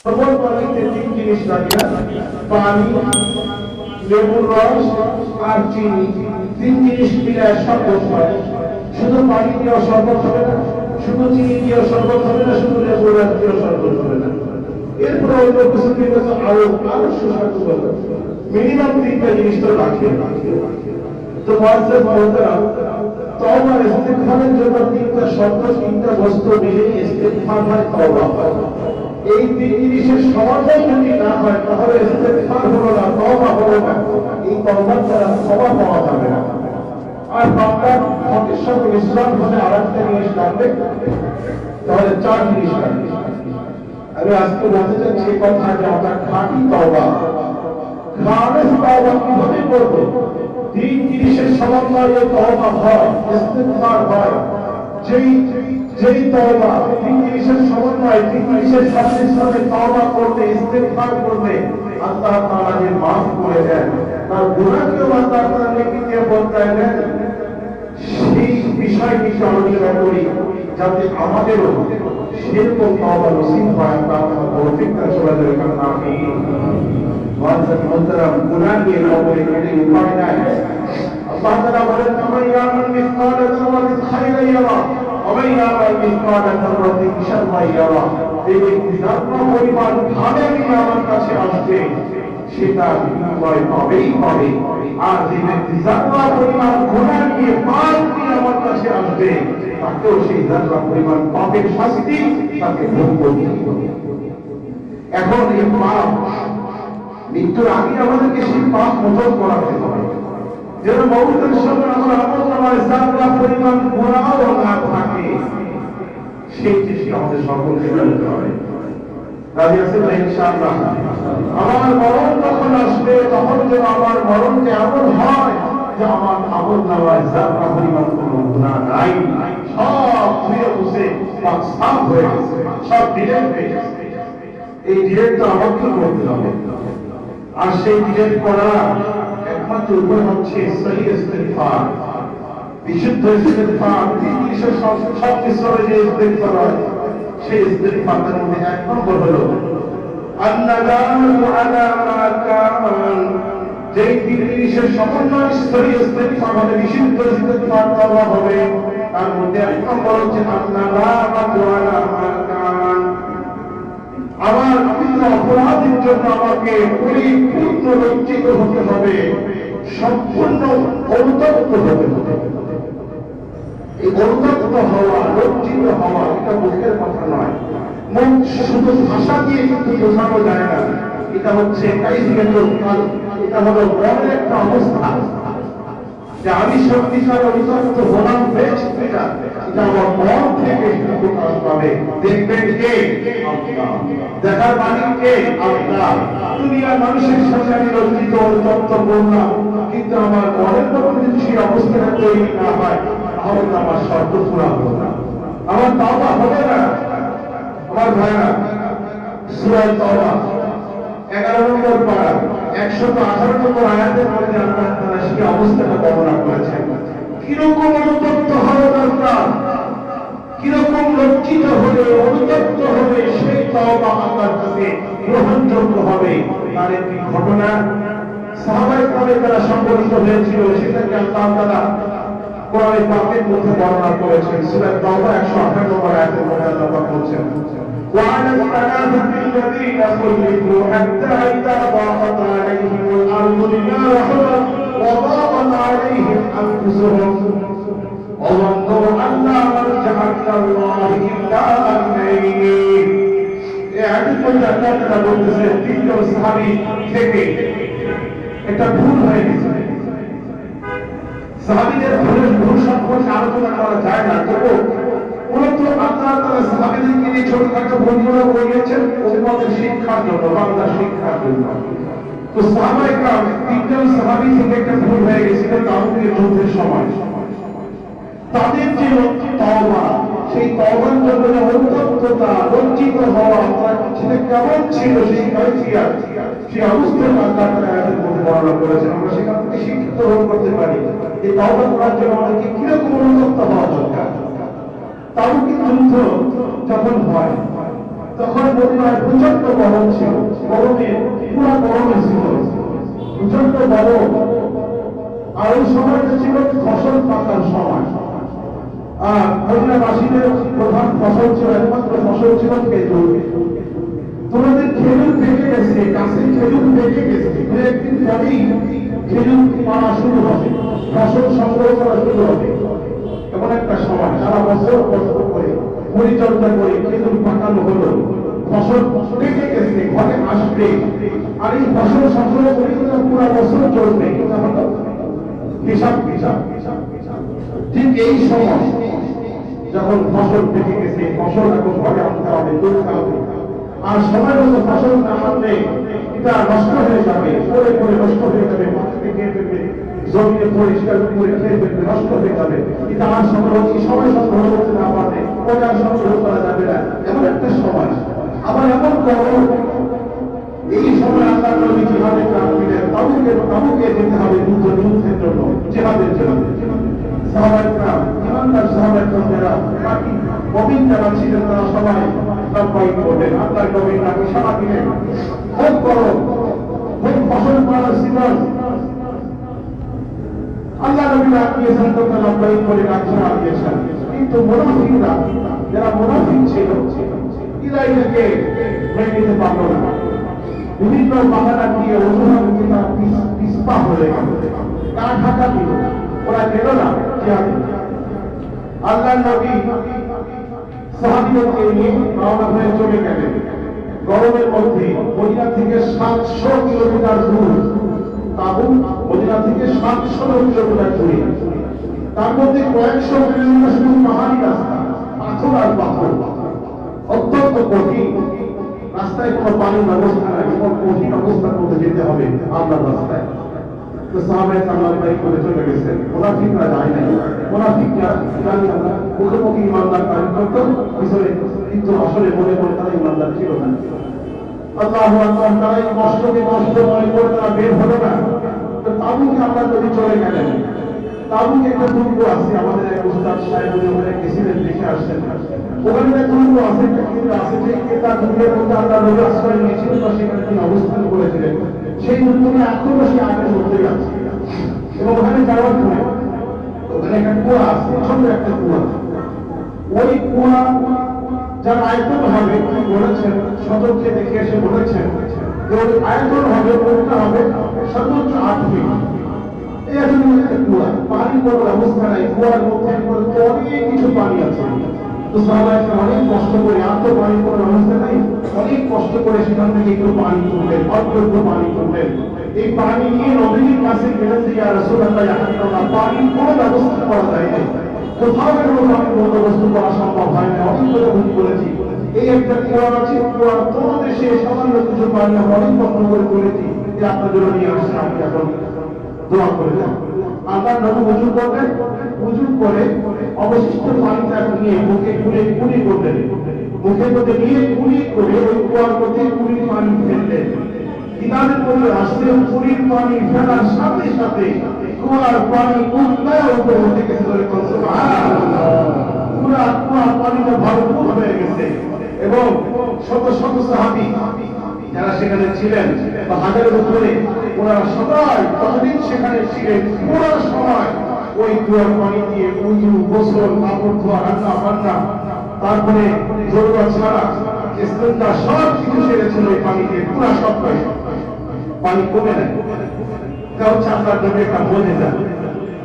সর্বল পানিতে তিন জিনিস লাগে না, পানি, লেবুর রস আর চিনি, তিন জিনিস মিলে শরবত হয়। শুধু পানি দিয়েও শরবত হবে না, শুধু চিনি দিয়েও শরবত হবে না, শুধু লেবুর রস দিয়েও শরবত হবে না। এরপরে অন্য কিছু দিলে তো আরো সুস্বাদু হবে। মিনিমাম তিনটা জিনিস তো লাগে। তো মুআজ্জিন মুহতারাম, তওবা ইস্তিগফারের জন্য তিনটা শর্ত, তিনটা বস্তু মিলে ইস্তিগফার হয়, তওবা হয়। এই তিন জিনিসের সমাধান যদি না হয় তাহলে ইস্তিগফার হলো না, তওবা হলো না। এই তওবার দ্বারা ক্ষমা পাওয়া যাবে না। আর বান্দার হকের সাথে ইসলাম হলে আরেকটা জিনিস লাগবে, তাহলে চার জিনিস লাগবে। আমি আজকে বলতে চাচ্ছি এই কথা যে আমরা খাঁটি তওবা, খালেস তওবা কিভাবে করবো? তিন জিনিসের সমন্বয়ে তওবা হয়, ইস্তিগফার হয়। যেই তওবা তিন জিনিসের সমন্বয়, তিন জিনিসের সংমিশ্রণে তওবা করলে, ইস্তিগফার করলে আল্লাহ তাআলা যে মাফ করে দেন, তার গুনাহকেও আল্লাহ তাআলা নেকি দিয়ে বদলায় দেন। সেই বিষয়টিকে আলোচনা করি যাতে আমাদেরও সেরকম তওবা নসিব হয়। আল্লাহ তাআলা তৌফিক দান করেন। আমিন। মুআজ্জিন মুহতারাম, গুনাহ নিয়ে কবরে গেলে উপায় নাই। আল্লাহ তাআলা বলেন, "মান ইয়ামাল মিসকালা যাররাতিন খায়রান ইয়ারা ওয়া মান ইয়ামাল মিসকালা যাররাতিন শাররান ইয়ারা।" এই ব্যক্তি যারা পরিমাণ ভালো আমার কাছে আসবে সেটা বিনিময় পাবেই পাবে। আর যে ব্যক্তি যারা পরিমাণ গুনাহ নিয়ে পাপ নিয়ে আমার কাছে আসবে তাকেও সেই যারা পরিমাণ পাপের শাস্তি তাকে ভোগ করতে হবে। এখন এই পাপ মৃত্যুর আগে আমাদেরকে সেই পাপ মোচন করাতে হবে, যেন মৌতের সময় আমরা আমলনামায় যারা পরিমাণ গুনাহও না থাকে। সেই চেষ্টা আমাদের সকলকে করতে হবে। রাজি আছেন না ইনশাআল্লাহ? আমার মরণ যখন আসবে তখন যেন আমার মরণটা এমন হয় যে আমার আমলনামায় যারা পরিমাণ কোনো গুনাহ নাই, সব ধুয়ে মুছে পাক সাফ হয়ে গেছে, সব ডিলেট হয়ে গেছে। এই ডিলেটটা আমাকে করতে হবে। আর সেই ডিলেট করা একমাত্র উপায় হচ্ছে সহি ইস্তিগফার, বিশুদ্ধ ইস্তিগফার। তিন জিনিসের সংমিশ্রণে যে ইস্তিগফার হয়, সেই ইস্তিগফারের মধ্যে এক নম্বর হলো আন-নাদামু আলা মা কান। যেই তিন জিনিসের সমন্বয় সহি ইস্তিগফার হবে, বিশুদ্ধ ইস্তিগফার করা হবে, তার মধ্যে এক নম্বর হচ্ছে আন-নাদামু আলা মা কান। আমার বিভিন্ন অপরাধের জন্য আমাকে পরিপূর্ণ লজ্জিত হতে হবে, সম্পূর্ণ অনুতপ্ত হতে হবে। এই অনুতপ্ত হওয়া, লজ্জিত হওয়া এটা মুখের কথা নয়, মুখ শুধু ভাষা দিয়ে কিন্তু বোঝানো যায় না। এটা হচ্ছে কাইফিয়াতুল কলব, এটা হলো মনের একটা অবস্থা যে আমি সত্যিকার অনুতপ্ত হলাম হয়েছে। এটা আমার মন থেকে প্রকাশ পাবে। দেখবেন কে? আল্লাহ। দেখার মালিক কে? আল্লাহ। দুনিয়ার মানুষের সামনে আমি লজ্জিত অনুতপ্ত করলাম, কিন্তু আমার মনের মধ্যে যদি সেই অবস্থাটা তৈরি না হয় তাহলে আমার শর্ত পুরা হলো না, আমার তাওবা হবে না। আমার ভাইরা, সূরা তাওবা 11 নম্বর পারা 118 নম্বর আয়াতের মধ্যে আল্লাহ তাআলা সেই অবস্থাটা বর্ণনা করেছেন। কিরকম অনুতপ্ত হওয়া দরকার, কিরকম লজ্জিত হলে, অনুতপ্ত হলে সেই তাওবা আল্লাহর কাছে গ্রহণযোগ্য হবে। তার একটি ঘটনা সাহাবায়ে কেরামের দ্বারা সংঘটিত হয়েছিল, সেটাকে আল্লাহ তাআলা কোরআনে পাকের মধ্যে বর্ণনা করেছেন। সূরা তাওবা 118 নম্বর আয়াতের মধ্যে আল্লাহ পাক বলেছেন, وعلى الثلاثة الذين خلفوا حتى إذا ضاقت عليهم الأرض بما رحبت وضاقت عليهم أنفسهم وظنوا أن لا ملجأ من الله إلا إليه। এই আয়াতের মধ্যে আল্লাহ তাআলা বলতেছেন তিনজন সাহাবী থেকে একটা ভুল হয়ে গেছে। সাহাবীদের ভুল সম্পর্কে আলোচনা করা যায় না, তবু মূলত আল্লাহ তাআলা সাহাবীদেরকে নিয়ে ছোটখাটো ভুলগুলো করিয়েছেন উম্মতের শিক্ষার জন্য, বান্দার শিক্ষার জন্য। তো সাহাবায়ে কেরাম তিনজন সাহাবী থেকে একটা ভুল হয়ে গেছিল তাবুকের যুদ্ধের সময়। তাদের যে তওবা, সেই তওবার জন্য যে অনুতপ্ততা, লজ্জিত হওয়া, সেটা কেমন ছিল, সেই কাইফিয়াত, সেই অবস্থাটা আল্লাহ তাআলা আয়াতের মধ্যে বর্ণনা করেছেন। আমরা সেখান থেকে শিক্ষিত গ্রহণ করতে পারি এই তওবা করার জন্য আমাদেরকে কিরকম অনুতপ্ত হওয়া দরকার। তাবুকের যুদ্ধ যখন হয় তখন মদিনায় প্রচন্ড গরম ছিল, গরমে পুরো গরমে ছিল, প্রচন্ড গরম। আর ওই সময়টা ছিল ফসল পাকার সময়। আর মদিনাবাসীদের প্রধান ফসল ছিল, একমাত্র ফসল ছিল খেজুর। তোমাদের খেজুর পেকে গেছে, গাছে খেজুর পেকে গেছে, একদিন পরেই খেজুর পাওয়া শুরু হবে, ফসল সংগ্রহ করা শুরু হবে। এমন একটা সময় সারা বছর কষ্ট করে পরিচর্যা করে খেজুর পাকানো হলো, ফসল পেকে গেছে, ঘরে আসবে। আর এই ফসল সংগ্রহ করে পুরো বছর চলবে, হিসাব হিসাব। ঠিক এই সময় যখন ফসল পেকে গেছে, ফসল এখন ঘরে আনতে হবে, তুলতে হবে। আর সময় মতো ফসল না আনলে এটা নষ্ট হয়ে যাবে, পরে পরে নষ্ট হয়ে যাবে, মাটিতে খেয়ে ফেলবে, জমিতে পরিষ্কার করে খেয়ে ফেলবে, নষ্ট হয়ে যাবে। এটা আর সংগ্রহ, এই সময় সংগ্রহ করতে না পারলে ওটা আর সংগ্রহ করা যাবে না। এমন একটা সময়, আবার এমন গরম, এই সময় আল্লাহ নবী জিহাদে প্রাণ দিলেন। তাবুকে যেতে হবে যুদ্ধের জন্য, জিহাদের জন্য। সাহাবায়ে কেরাম, ইমানদার সাহাবায়ে কেরাম যারা বাকি মুমিন যারা ছিলেন, তারা সবাই লব্বাইক বললেন, আল্লাহর নবীর নামে সাড়া দিলেন। খুব গরম, খুব ফসল করার সিজন। আল্লাহ নবী ডাক দিয়েছেন, তোমরা লব্বাইক বলে ডাক সাড়া দিয়েছেন। কিন্তু মুনাফিকরা, যারা মুনাফিক ছিল, এরা এটাকে মেনে নিতে পারল না। বিভিন্ন বাহানা দিয়ে অজুহাত দিয়ে তারা পিছপা হয়ে গেল, তারা ঢাকা দিল, ওরা গেল না জিহাদে। আল্লাহর নবী সাহাবীদেরকে নিয়ে রওনা হয়ে চলে গেলেন। গরমের মধ্যে মদিনা থেকে 700 কিলোমিটার দূর তাবুক, মদিনা থেকে 700 কিলোমিটার দূরে। তার মধ্যে কয়েকশো কিলোমিটার শুধু পাহাড়ি রাস্তা, পাথর আর পাথর, অত্যন্ত কঠিন রাস্তায়। কোনো পানির ব্যবস্থা নাই, এবং কঠিন অবস্থার মধ্যে যেতে হবে আল্লাহর রাস্তায়। তো সাহাবায়ে কেরাম বাইক করে চলে গেছেন, মুনাফিকরা যায় নাই। মুনাফিকরা জানি আমরা মুখোমুখি ইমানদার কাজ করতো পিছনে, কিন্তু আসলে মনে করে তারা ইমানদার ছিল না। আল্লাহু আকবার, তারা এই কষ্টকে কষ্ট মনে করে তারা বের হলো না। তো তাবুকে আমরা যদি চলে গেলেন, তাবুকে একটা দুর্গ আছে, আমাদের এক উস্তাদ সাহেব ওখানে গেছিলেন, দেখে আসছেন। ওখানে একটা দুর্গ আছে, একটা কেন্দ্র আছে, সেই কেন্দ্র দুর্গের মধ্যে আল্লাহ নবী আশ্রয় নিয়েছিলেন বা সেখানে তিনি অবস্থান করেছিলেন। সেই দুর্গটি এখনো সেই আগের মধ্যেই আছে। এবং ওখানে যাওয়ার পরে ওখানে একটা কুয়া আছে, ছোট একটা কুয়া। ওই কুয়া যার আয়তন হবে, কি বলেছেন, সতর্কে দেখে এসে বলেছেন যে ওই আয়তন হবে, কোনটা হবে সর্বোচ্চ 8 ফিট। এই আসলে একটা কুয়া, পানি কোনো ব্যবস্থা নাই, কুয়ার মধ্যে অনেক কিছু পানি আছে। তো সাহাবায়ে কেরাম অনেক কষ্ট করে, আর তো পানি কোনো ব্যবস্থা নাই, অনেক কষ্ট করে সেখান থেকে একটু পানি তুললেন, অল্প একটু পানি তুললেন। এই পানি নিয়ে নবীর কাছে গেলেন যে ইয়া রাসূলুল্লাহ, ইয়া হাবিবাল্লাহ, পানির কোনো ব্যবস্থা করা যায় না, কোথাও কোনো পানির বন্দোবস্ত করা সম্ভব হয় না, অনেক করে ভুল করেছি। এই একটা কুয়া আছে, কুয়ার তোমাদের সে সামান্য কিছু পানি আমরা অনেক কষ্ট করে করেছি, যে আপনার জন্য নিয়ে আসছে, আপনি এখন দোয়া করে দেন। আল্লাহর নবী ওযু করলেন, ওযু করে অবশিষ্ট পানিটা নিয়ে মুখে কুলি করলেন, মুখের মধ্যে নিয়ে কুলি করে ওই কুয়ার মধ্যে কুলির পানি ফেললেন। কিতাবের মধ্যে আসছে কুলির পানি ফেলার সাথে সাথে কুয়ার পানি উঠে উঠে গেছে, সুবহানাল্লাহ। পুরা কুয়ার পানিটা ভরপুর হয়ে গেছে। এবং শত শত সাহাবী যারা সেখানে ছিলেন, বা হাজারের উপরে, ওনারা সবাই ততদিন সেখানে ছিলেন, পুরো সময় ওই কুয়ার পানি দিয়ে উযু, গোসল, কাপড় ধোয়া, রান্না বান্না, তারপরে জরুরত ছাড়া ইস্তেঞ্জা সব কিছু সেরেছিল ওই পানিতে, পুরো সব পানি কমে নেয়। এটা হচ্ছে আল্লাহর নবীর একটা মুজিজা।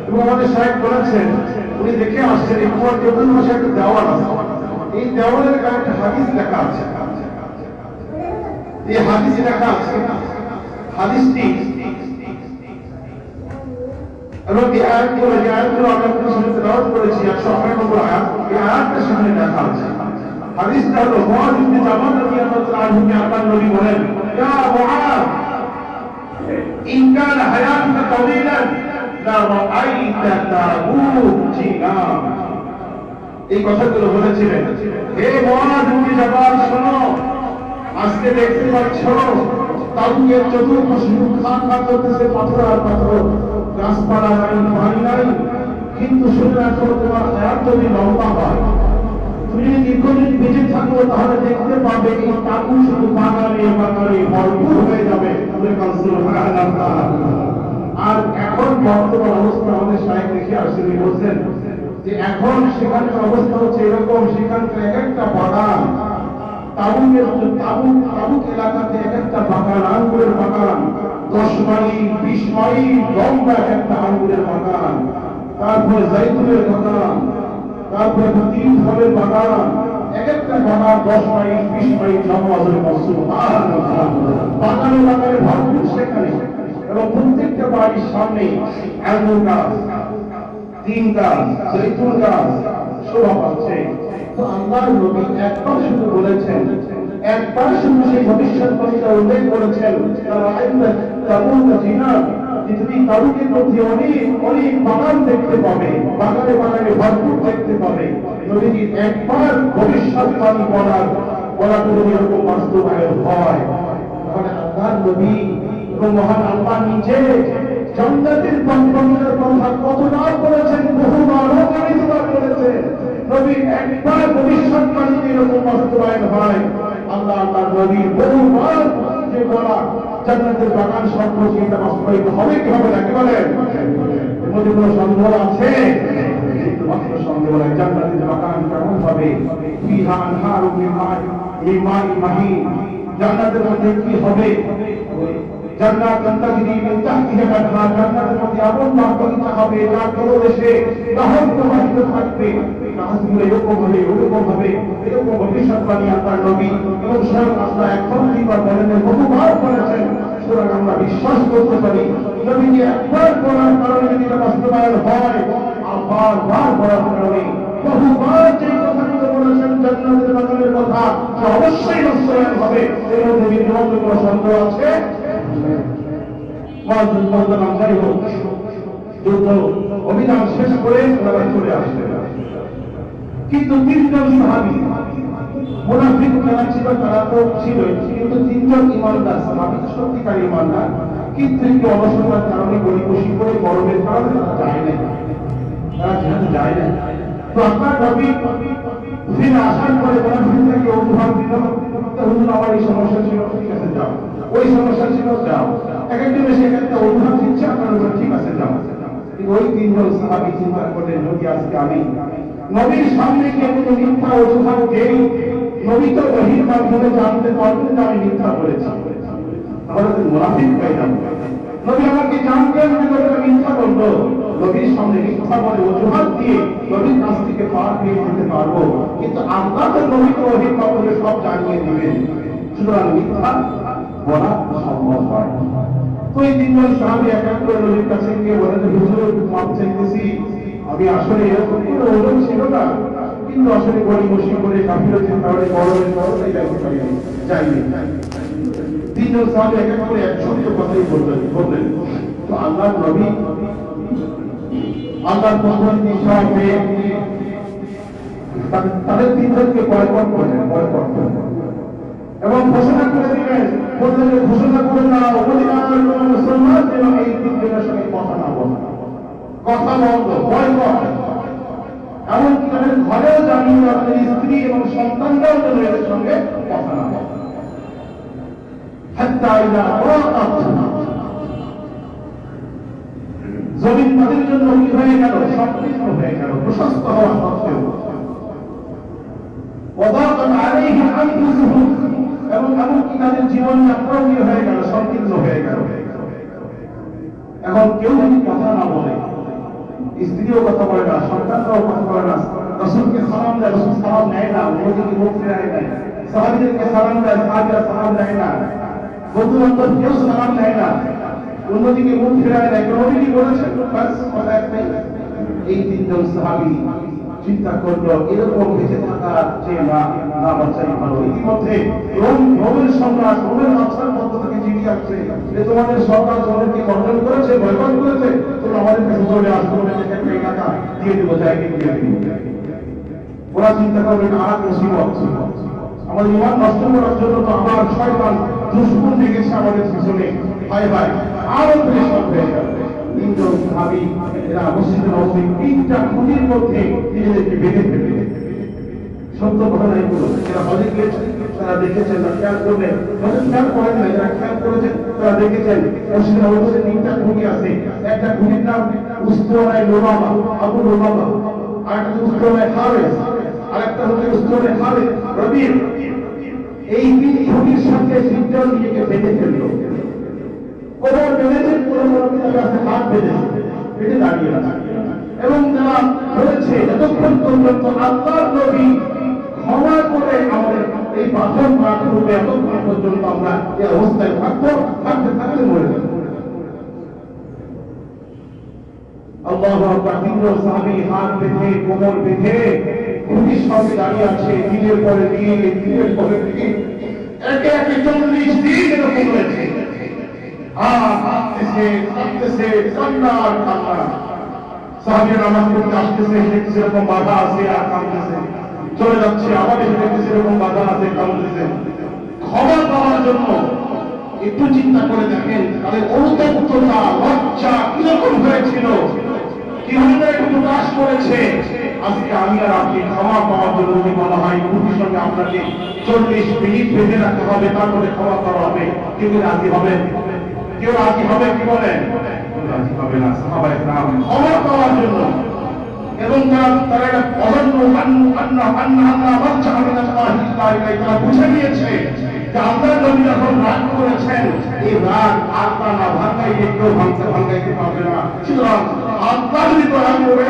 এবং আমাদের সাহেব বলেছেন, উনি দেখে আসছেন এই কুয়ার চতুর্পাশে একটা দেওয়াল আছে, এই দেওয়ালের গায়ে একটা হাদিস লেখা আছে। এই হাদিস লেখা আছে, হাদিসটি এবং এই আয়াতগুলো, যে আয়াতগুলো আমি আপনাদের সামনে তেলাওয়াত করেছি, 108 নম্বর আয়াত, এই আয়াতটার সামনে লেখা আছে। হাদিসটা হলো মুআয ইবনে জাবাল রাদিয়াল্লাহু তাআলা আনহু, আল্লাহর নবী বলেন, ইয়া মুআয, ইন কানা হায়াতুকা তাওয়িলান লা রাআইতা তাবুতিনা। এই কথাগুলো বলেছিলেন, হে মুআয ইবনে জাবাল, শোনো, আজকে দেখতে পাচ্ছ তাবুকের চতুর্পাশে খান খান করতেছে পাথর আর পাথর, গাছপালা নাই, পানি নাই, কিন্তু শুনে রাখো, তোমার হায়াত যদি লম্বা হয়, তুমি যদি দীর্ঘদিন বেঁচে থাকো তাহলে দেখতে পাবে এই তাবু শুধু বাগানে বাগানে ভরপুর হয়ে যাবে। আর এখন বর্তমান অবস্থা আমাদের সাহেব দেখে আসছেন, বলছেন যে এখন সেখানকার অবস্থা হচ্ছে এরকম, সেখানকার এক একটা বাগান তাবুক এলাকাতে এক একটা বাগান, আঙ্গুরের বাগান, 10 মাইল 20 মাইল লম্বা একটা আঙ্গুরের বাগান, তারপরে জাইতুনের বাগান, তারপরে 3 ফলের বাগান, এক একটা বাগান 10 মাইল 20 মাইল লম্বা। বাগানে বাগানে ভরপুর সেখানে, এবং প্রত্যেকটা বাড়ির সামনে আঙ্গুর গাছ, 3 গাছ, জৈতুন গাছ শোভা পাচ্ছে। তো আল্লাহর নবী একবার শুধু বলেছেন, একবার শুধু সেই ভবিষ্যৎবাণীটা উল্লেখ করেছেন, যে তুমি তাবুকের মধ্যে অনেক অনেক বাগান দেখতে পাবে, বাগানে বাগানে ভরপুর দেখতে পাবে। নবীজি একবার ভবিষ্যৎবাণী বলা যদি এরকম বাস্তবায়ন হয়, তাহলে আল্লাহর নবী এবং মহান আল্লাহ নিজে জান্নাতের বাগানের কথা কতবার বলেছেন, বহুবার বলেছেন। নবী একবার ভবিষ্যৎবাণীতে এরকম বাস্তবায়ন হয়, আল্লাহ নবীর বহুবার যে বলা জান্নাতের বাগান সম্পর্কে এটা বাস্তবায়িত হবে কি হবে না, কি বলেন? এর মধ্যে কোনো সন্দেহ আছে? মাত্র সন্দেহ নাই। জান্নাতের বাগান কেমন হবে? ফিহা আনহারুম মিন মাইন মাহিন, জান্নাতের মধ্যে কি হবে? জান্নাত তাজরি মিন তাহতিহা আল-আনহার, জান্নাতের মধ্যে এমন বাগিচা হবে যার তলদেশে নহর প্রবাহিত থাকবে। নাজগুলো এরকম হবে, ওরকম হবে, এরকম ভবিষ্যৎবাণী আল্লাহর নবী এবং স্বয়ং আল্লাহ এখন দুইবার বলেন, বহুবার বলেছেন। সুতরাং আমরা বিশ্বাস করতে পারি নবীজি একবার বলার কারণে যদি এটা বাস্তবায়ন হয়, আবার বার বলার কারণে বহুবার যে কথাগুলো বলেছেন জান্নাতের বাগানের কথা, সে অবশ্যই বাস্তবায়ন হবে। এর মধ্যে বিদ্যমান কোনো সন্দেহ আছে? যাই হোক, যুদ্ধ অভিযান শেষ করে ওরা চলে আসবে, কিন্তু 3 জন সাহাবী, মুনাফিক যারা ছিল তারা তো ছিলই, কিন্তু 3 জন ইমানদার সাহাবী, সত্যিকার ইমানদার, কিন্তু একটু অলসতার কারণে গরিবসি করে গরমের কারণে তারা যায় না, তারা যেতে যায় না। তো আপনার নবী ফিরে আসার পরে মুনাফিকদেরকে অজুহাত দিল, হুজুর আমার এই সমস্যা ছিল, ঠিক আছে যাও, ওই সমস্যা ছিল, যাও। এক একজন এসে একটা অজুহাত দিচ্ছে, আপনার ঠিক আছে যাও। কিন্তু ওই 3 জন সাহাবী চিন্তা করলেন, নবী আজকে আমি নবীর সামনে গিয়ে কোনো মিথ্যা অজুহাত দেই, নবী তো ওহীর মাধ্যমে জানতে পারবেন যে আমি মিথ্যা বলেছি, তাহলে তো মুনাফিক হয়ে যাব। নবী আমাকে জানতেন যে নবী মিথ্যা বললো, নবীর সামনে মিথ্যা বলে অজুহাত দিয়ে নবীর কাছ থেকে পার পেয়ে যেতে পারবো, কিন্তু আল্লাহ তো নবীকে ওহীর মাধ্যমে সব জানিয়ে দিবেন, সুতরাং মিথ্যা বলা সম্ভব হয়। তো এই 3 জন সাহাবী এক এক করে নবীর কাছে গিয়ে বলেন, হুজুর মাপ চাইতেছি, আমি আসলে এরকম কোনো ওজন ছিল না, কিন্তু আসলে গরিবসি করে গাফিলতির কারণে গরমের কারণে যাইতে পারিনি, যাইনি। 3 জন সাহাবী এক এক করে একসঙ্গে কথাই বললেন। তো আল্লাহর নবী আল্লাহর প্রতিনিধি সব পেয়ে তাদের 3 জনকে বয়কট করলেন, এবং ঘোষণা করে দিলেন, বললেন ঘোষণা করে না মুসলমান যেন এই 3 জনের সঙ্গে কথা না বলে, কথা বন্ধ, বয়কট। এমনকি তাদের ঘরেও জানিয়ে আপনার স্ত্রী এবং সন্তানরাও যেন এদের সঙ্গে কথা না বলে। জমিন তাদের জন্য কি হয়ে গেল? সংকীর্ণ হয়ে গেল, প্রশস্ত হওয়া সত্ত্বেও। এবং এমনকি তাদের জীবনযাত্রাও কি হয়ে গেল? সংকীর্ণ হয়ে গেল। এখন কেউ যদি কথা না বলে, স্ত্রীও কথা বলে না, সন্তানরাও কথা বলে না, রাসূলকে সালাম দেয়, রাসূল সালাম নেয় না, নবীকে মুখ ফিরায় নেয়, সাহাবীদেরকে সালাম দেয়, সাহাবীরা সালাম নেয় না, বন্ধু বান্ধব কেউ সালাম নেয় না, অন্যদিকে মুখ ফিরায় নেয়। নবীজি বলেছেন বাস কথা একটাই। এই 3 জন সাহাবী চিন্তা করলো এরকম বেঁচে থাকার যে না বাঁচাই ভালো। ইতিমধ্যে রোমের সম্রাট, রোমের বাদশার পক্ষ থেকে চিঠি আসছে যে তোমাদের সরকার তোমাদেরকে খণ্ডন করেছে, বয়কট করেছে, তোমরা আমাদের কাছে চলে আসবে, একটা এলাকা দিয়ে দেবো, জায়গা দিয়ে দেবো। ওরা চিন্তা করবেন আর মুসিবত, আমাদের ইমান নষ্ট করার জন্য তো আবার শয়তান দুশমন লেগেছে আমাদের পিছনে, ভাই ভাই আরো পরিশ্রম হয়ে যাবে। 3 জন সাহাবী এরা মসজিদে নববীর 3টা খুঁটির মধ্যে নিজেদেরকে বেঁধে ফেললেন। সত্য ঘটনা এগুলো। যারা হজে গিয়েছেন তারা দেখেছেন না, খেয়াল করলেন, খেয়াল করেন না, যারা খেয়াল করেছেন তারা দেখেছেন মসজিদে নববীতে 3টা খুঁটি আছে। একটা খুঁটির নাম উস্তানায়ে লুবাবা, আবু লুবাবা, আরেকটা উস্তানায়ে হারিস, আরেকটা হচ্ছে উস্তানায়ে খালিদ রবি। এই 3 খুঁটির সাথে 3টা নিজেকে বেঁধে ফেললো। কোমর বেঁধেছে, কোমর কাছে হাত বেঁধেছে, বেঁধে দাঁড়িয়ে আছে। এবং যারা বলেছে যতক্ষণ পর্যন্ত আল্লাহর নবী ক্ষমা করে আমাদের এই পাথর মাথা রূপে এতক্ষণ পর্যন্ত আমরা এই অবস্থায় থাকতে থাকতে মরে যাব। আল্লাহু আকবার। 3 সাহাবী হাত বেঁধে কোমর বেঁধে খুবই সঙ্গে দাঁড়িয়ে আছে, দিনের পরে দিন, দিনের পরে দিন, একে একে 40 দিন এরকম হয়েছে। হাঁটতেছে কাঁদতেছে, কান্না আর কান্না। সাহাবীরা নামাজ পড়তে আসতেছে, দেখতেছে এরকম বাধা আছে আর কাঁদতেছে। চলে যাচ্ছে, আবার এসে দেখতেছে এরকম বাধা আছে, কাঁদতেছে। ক্ষমা পাওয়ার জন্য একটু চিন্তা করে দেখেন তাদের অনুতপ্ততা, লজ্জা কিরকম হয়েছিল, কিভাবে একটু প্রকাশ করেছে। আজকে আমি আর আপনি ক্ষমা পাওয়ার জন্য যদি বলা হয় খুবই সঙ্গে আপনাকে 40 মিনিট বেঁধে রাখতে হবে, তারপরে ক্ষমা করা হবে, কেউ রাজি হবেন? কেউ রাজি হবে? কি বলেন? রাজি হবে না। সাহাবায়ে কেরাম ক্ষমা পাওয়ার জন্য এবং তারা এটা অনন্য তারা বুঝে নিয়েছে যে আল্লাহর নবী যখন রাগ করেছেন, এই রাগ আত্মা না ভাঙাইলে কেউ ভাঙাইতে পারবে না। সুতরাং আত্মা যদি রাগ করে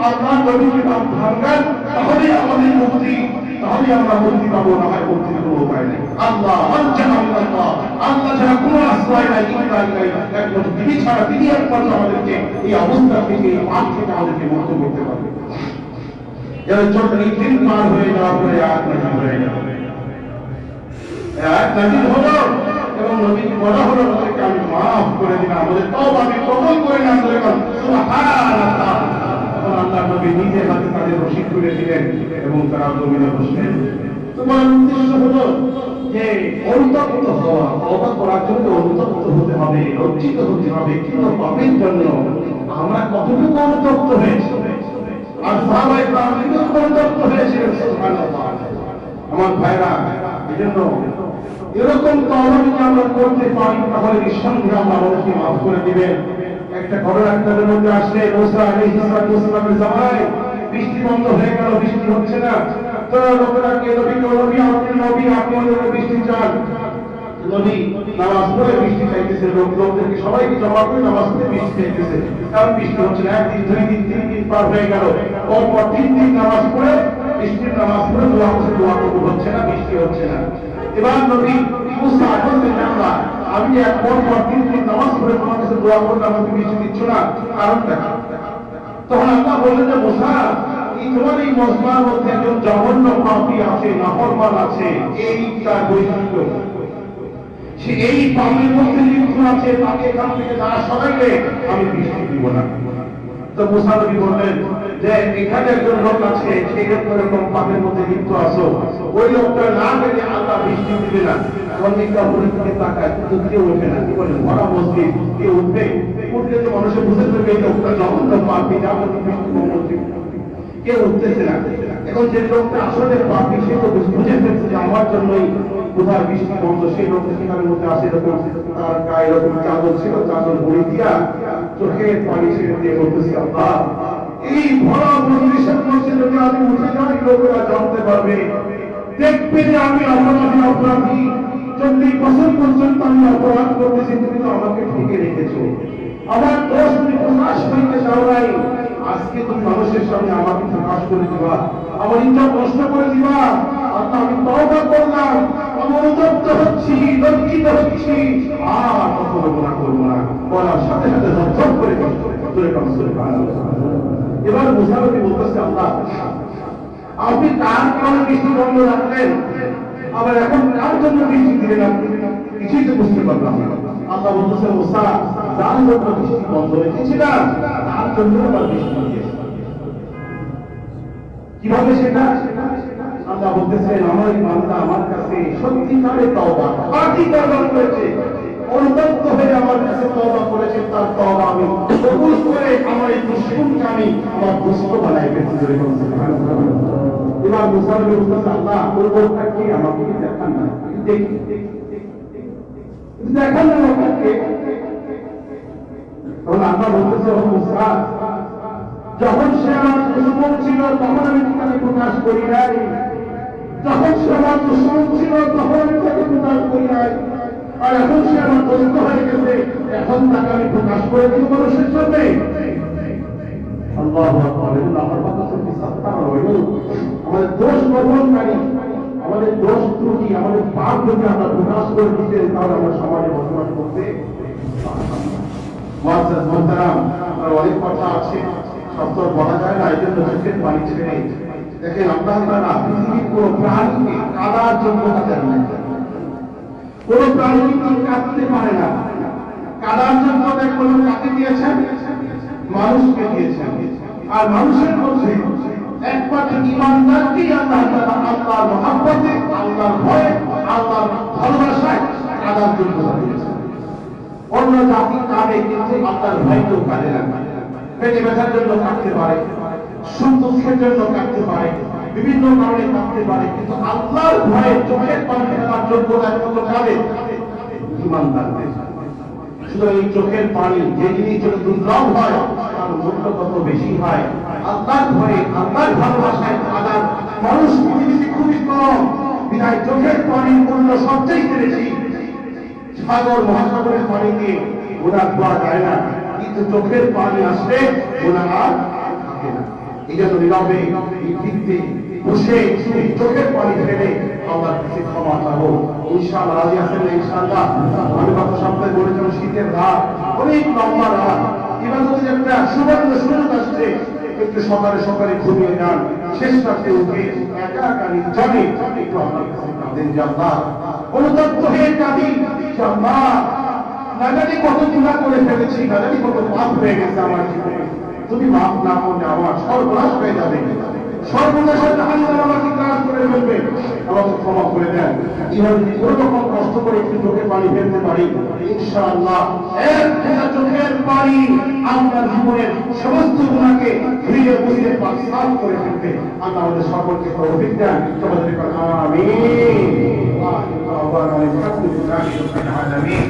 আল্লাহর নবীকে ভাঙান, তাহলে আমাদের মুক্তি, তাহলে আমরা মুক্তি পাবো, না হয় মুক্তির কোনো উপায় নেই। আল্লাহ আল্লাহ ছাড়া কোনো আশ্রয় নাই, একমাত্র তিনি ছাড়া, তিনি একমাত্র আমাদেরকে এই অবস্থা থেকে, এই পাপ থেকে আমাদেরকে মুক্ত করতে পারবে। যেন 40 দিন পার হয়ে যাওয়ার পরে আয়াত নাযিল হয়ে গেল। আয়াত নাযিল হলো এবং নবীকে বলা হলো, আমাদেরকে আমি মাফ করে দিলাম, আমাদের তওবা আমি কবুল করে নিলাম। সুবহানাল্লাহ। আল্লাহ নবী নিজে হাতে তাদের রশিদ খুলে দিলেন এবং তারা জমিনে বসলেন। তোমার উদ্দেশ্য হলো যে অনুতপ্ত হওয়া, তওবা করার জন্য অনুতপ্ত হতে হবে, লজ্জিত হতে হবে। কিন্তু পাপের জন্য আমরা কতটুকু অনুতপ্ত হয়েছি, আর সাহাবায়ে কেরাম কতটুকু অনুতপ্ত হয়েছিলেন। সুবহানাল্লাহ। আমার ভাইরা, এজন্য এরকম তওবা যদি আমরা করতে পারি, তাহলে নিঃসন্দেহে আল্লাহ আমাদেরকে মাফ করে দিবেন। একটা ঘটনা আপনাদের মধ্যে আসলে, মুসা আলাইহিস সালামের জামানায় বৃষ্টি বন্ধ হয়ে গেল, বৃষ্টি হচ্ছে না। তো লোকেরা কে নবী, আপনি নবী, আপনি আমাদের বৃষ্টি চান। নবী নামাজ পড়ে বৃষ্টি চাইতেছে, লোকদেরকে সবাইকে জমা করে নামাজ পড়ে বৃষ্টি চাইতেছে, কারণ বৃষ্টি হচ্ছে না। 1 দিন 2 দিন 3 দিন পার হয়ে গেল, পরপর 3 দিন নামাজ পড়ে, বৃষ্টির নামাজ পড়ে দোয়া করছে, দোয়া কবুল হচ্ছে না, বৃষ্টি হচ্ছে না। এবার নবী মুসা বললেন, আল্লাহ আমি এক পরপর 3 দিন নামাজ পড়ে তোমার কাছে দোয়া করলাম, তুমি বৃষ্টি দিচ্ছ না, কারণটা? তখন আল্লাহ বললেন যে মুসা, এই তোমার এই মজমার মধ্যে একজন জঘন্য পাপী আছে, নাফরমান আছে, এই তার বৈশিষ্ট্য। সে এই পাপের মধ্যে লিপ্ত আছে, তাকে এখান থেকে তারা সরাইলে আমি বৃষ্টি দিব না। তো মুসা নবী বললেন যে এখানে একজন লোক আছে, সেই এরকম পাপের মধ্যে লিপ্ত আছো, ওই লোকটা না গেলে আল্লাহ বৃষ্টি দিবে না। অনেকটা উপরের দিকে তাকায়, কিন্তু কেউ ওঠে না। কি বলেন? ভরা মসজিদ, কেউ উঠবে? উঠলে তো মানুষের বুঝে ফেলবে এই লোকটা জঘন্য পাপী, যাবতীয় বৃষ্টি কমছে, কেউ উঠতেছে না। এখন যে লোকটা আসলে পাপী, সে তো বুঝে ফেলছে যে আমার জন্যই কোথায় বৃষ্টি বন্ধ। সেই লোকটা সেখানের মধ্যে আসে, এরকম তার গায়ে এরকম চাদর ছিল, চাদর বড়ি দিয়া চোখের পানি ছেড়ে দিয়ে বলতেছি, আল্লাহ এই ভরা মজলিসের মধ্যে যদি আমি উঠে যাই, লোকেরা জানতে পারবে, দেখবে যে আমি অপরাধী, 40 বছর পর্যন্ত আমি অপরাধ করতেছি, তুমি তো আমাকে ঠেকে রেখেছো, আমার দোষ তুমি প্রকাশ করতে চাও নাই, আজকে তুমি মানুষের সামনে আমাকে প্রকাশ করে দিবা, আমার ইজ্জত নষ্ট করে দিবা। আল্লাহ আমি তওবা করলাম, আমি অনুতপ্ত হচ্ছি, লজ্জিত হচ্ছি, আর কখনো গুনাহ করবো না। বলার সাথে সাথে ঝরঝর করে এবার মুসা নবী বলতেছে, আল্লাহ আপনি তার কারণে বৃষ্টি বন্ধ রাখলেন, আবার এখন তার জন্য বৃষ্টি দিলেন, আপনি কিছুই তো বুঝতে পারলাম না। আল্লাহ বলতেছে, মুসা যার জন্য বৃষ্টি বন্ধ রেখেছিলাম, তার জন্য আবার বৃষ্টি দিয়েছে। কিভাবে সেটা? আল্লাহ বলতেছেন, আমার বান্দা আমার কাছে সত্যিকারে তওবা করেছে, অনুতপ্ত হয়ে আমার কাছে তওবা করেছে, তার তওবা আমি কবুল করে আমার এই দুশমনকে আমি আমার দোস্ত বানাই ফেলছি। এবার মুসা নবী বলতেছে, আল্লাহ ওই লোকটা কি আমাকে দেখান না, দেখি দেখান না লোকটাকে। তখন আল্লাহ বলতেছে, ও মুসা, যখন সে আমার দুশ্মন ছিল তখন আমি তাকে প্রকাশ করি নাই, যখন সে আমার দুশ্মন ছিল তখন আমি তাকে প্রকাশ করি নাই, আর এখন সে আমার দোস্ত হয়ে গেছে, এখন তাকে আমি প্রকাশ করে দিব মানুষের সামনে। আল্লাহু আকবার। আমার কথা শুনতে সত্তা হলো আমাদের দোষ বহনকারী, আমাদের দোষ ত্রুটি, আমাদের পাপ যদি আমরা প্রকাশ করে দিতে, তাহলে আমরা সমাজে বসবাস করতে অনেক কথা আছে, সব তো বলা যায় না, এই জন্য চোখের পানি ছেড়ে দেখেন আল্লাহ পৃথিবীর কোন প্রাণীকে কাদার যোগ্যতা দেন না, কোন প্রাণী কাঁদতে পারে না। কাদার যোগ্যতা কোন কাকে দিয়েছেন? মানুষকে দিয়েছেন। আর মানুষের মধ্যে একমাত্র ঈমানদারকেই আল্লাহ তাআলা আল্লাহর মহব্বতে, আল্লাহর ভয়ে, আল্লাহর ভালোবাসায় কাদার যোগ্যতা দিয়েছেন। অন্য জাতি কাঁদে, কিন্তু আল্লাহর ভয়কেও কাঁদে না। পেটে ব্যথার জন্য কাঁদতে পারে, সুখ দুঃখের জন্য কাঁদতে পারে, বিভিন্ন কারণে কাঁদতে পারে, কিন্তু আল্লাহর ভয়ে চোখের পানি ফেলার যোগ্যতা একমাত্র কাঁদে ঈমানদারদের। শুধু এই চোখের পানি যে জিনিস যত দুর্লভ হয় তার মূল্য তত বেশি হয়। আল্লাহর ভয়ে, আল্লাহর ভালোবাসায় কাদার মানুষ পৃথিবীতে খুবই কম, বিধায় চোখের পানির মূল্য সবচেয়ে বেশি। সাগর মহাসাগরের পানি দিয়ে গুনাহ ধোয়া যায় না, কিন্তু চোখের পানি আসলে গুনাহ আর থাকে না। এই জন্য নীরবে এই ভিত্তি বসে চোখের পানি ফেলে আল্লাহর কাছে ক্ষমা চাবো। ইনশাআল্লাহ রাজি আছেন? ইনশাআল্লাহ। আমি গত সপ্তাহে বলেছিলাম শীতের রাত, অনেক লম্বা রাত, ইবাদতের একটা সুবর্ণ সুযোগ আসছে, একটু সকালে সকালে ঘুমিয়ে যান, শেষ রাতে উঠে একা একা নির্জনে একটু আল্লাহর কাছে কাঁদেন যে আল্লাহ, অনুতপ্ত হয়ে কাঁদি যে আল্লাহ, না জানি কত গুনাহ করে ফেলেছি, না জানি কত পাপ হয়ে গেছে আমার জীবনে, তুমি মাফ না করলে আমার সর্বনাশ হয়ে যাবে, সর্বনাশের জাহান্নাম আমাকে গ্রাস করে ফেলবে, আমাকে ক্ষমা করে দেন। এভাবে যদি কোনো রকম কষ্ট করে একটু চোখের পানি ফেলতে পারি, ইনশাআল্লাহ এক ফোঁটা চোখের পানি আপনার জীবনের সমস্ত গুনাহকে ধুয়ে মুছে সাফ করে ফেলবে। আল্লাহ আমাদের সকলকে তৌফিক দেন। সবাই আমিন। আল্লাহু আকবার। আলহামদুলিল্লাহি রাব্বিল আলামিন।